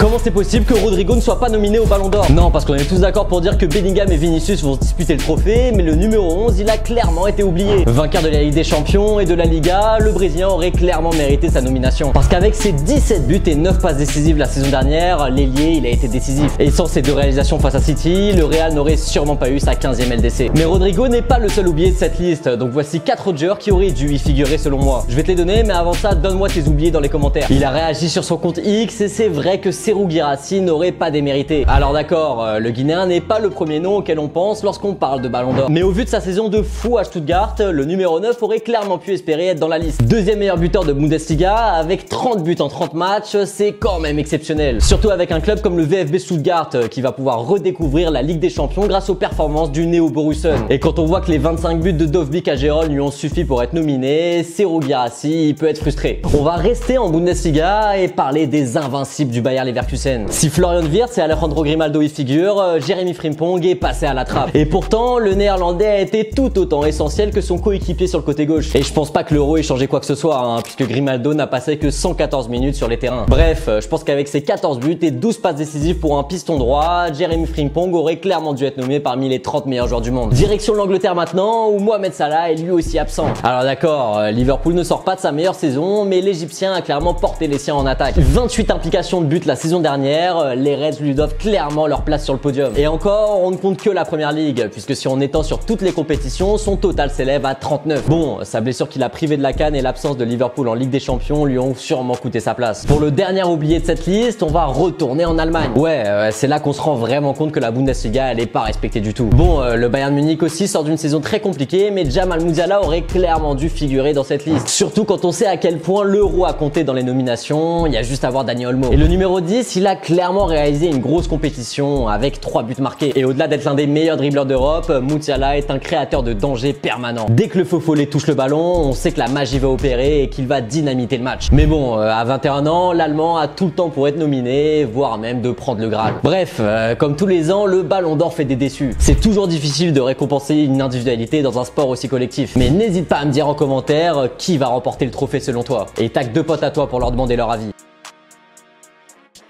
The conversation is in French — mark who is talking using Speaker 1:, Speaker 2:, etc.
Speaker 1: Comment c'est possible que Rodrigo ne soit pas nominé au Ballon d'Or? Non, parce qu'on est tous d'accord pour dire que Bellingham et Vinicius vont se disputer le trophée, mais le numéro 11, il a clairement été oublié. Vainqueur de la Ligue des Champions et de la Liga, le Brésilien aurait clairement mérité sa nomination. Parce qu'avec ses 17 buts et 9 passes décisives la saison dernière, l'ailier, il a été décisif. Et sans ses 2 réalisations face à City, le Real n'aurait sûrement pas eu sa 15e LDC. Mais Rodrigo n'est pas le seul oublié de cette liste, donc voici 4 autres joueurs qui auraient dû y figurer selon moi. Je vais te les donner, mais avant ça, donne-moi tes oubliés dans les commentaires. Il a réagi sur son compte X et c'est vrai que Serhou Guirassy n'aurait pas démérité. Alors d'accord, le Guinéen n'est pas le premier nom auquel on pense lorsqu'on parle de Ballon d'Or. Mais au vu de sa saison de fou à Stuttgart, le numéro 9 aurait clairement pu espérer être dans la liste. Deuxième meilleur buteur de Bundesliga, avec 30 buts en 30 matchs, c'est quand même exceptionnel. Surtout avec un club comme le VfB Stuttgart qui va pouvoir redécouvrir la Ligue des Champions grâce aux performances du Néo Borussen. Et quand on voit que les 25 buts de Dovbyk à Gérone lui ont suffi pour être nominé, Serhou Guirassy peut être frustré. On va rester en Bundesliga et parler des invincibles du Bayer Leverkusen. Si Florian Wirtz et Alejandro Grimaldo y figurent, Jeremy Frimpong est passé à la trappe. Et pourtant, le néerlandais a été tout autant essentiel que son coéquipier sur le côté gauche. Et je pense pas que l'Euro ait changé quoi que ce soit, puisque Grimaldo n'a passé que 114 minutes sur les terrains. Bref, je pense qu'avec ses 14 buts et 12 passes décisives pour un piston droit, Jeremy Frimpong aurait clairement dû être nommé parmi les 30 meilleurs joueurs du monde. Direction l'Angleterre maintenant, où Mohamed Salah est lui aussi absent. Alors d'accord, Liverpool ne sort pas de sa meilleure saison, mais l'Égyptien a clairement porté les siens en attaque. 28 implications de but la saison dernière, les Reds lui doivent clairement leur place sur le podium. Et encore, on ne compte que la première ligue, puisque si on étend sur toutes les compétitions, son total s'élève à 39. Bon, sa blessure qui l'a privé de la CAN et l'absence de Liverpool en Ligue des Champions lui ont sûrement coûté sa place. Pour le dernier oublié de cette liste, on va retourner en Allemagne. Ouais, c'est là qu'on se rend vraiment compte que la Bundesliga, elle est pas respectée du tout. Bon, le Bayern Munich aussi sort d'une saison très compliquée, mais Jamal Musiala aurait clairement dû figurer dans cette liste. Surtout quand on sait à quel point l'Euro a compté dans les nominations, il y a juste à voir Dani Olmo. Et le numéro 10, il a clairement réalisé une grosse compétition avec 3 buts marqués. Et au-delà d'être l'un des meilleurs dribbleurs d'Europe, Musiala est un créateur de danger permanent. Dès que le faux follet touche le ballon, on sait que la magie va opérer et qu'il va dynamiter le match. Mais bon, à 21 ans, l'Allemand a tout le temps pour être nominé, voire même de prendre le Graal. Bref, comme tous les ans, le Ballon d'Or fait des déçus. C'est toujours difficile de récompenser une individualité dans un sport aussi collectif. Mais n'hésite pas à me dire en commentaire qui va remporter le trophée selon toi. Et tag 2 potes à toi pour leur demander leur avis.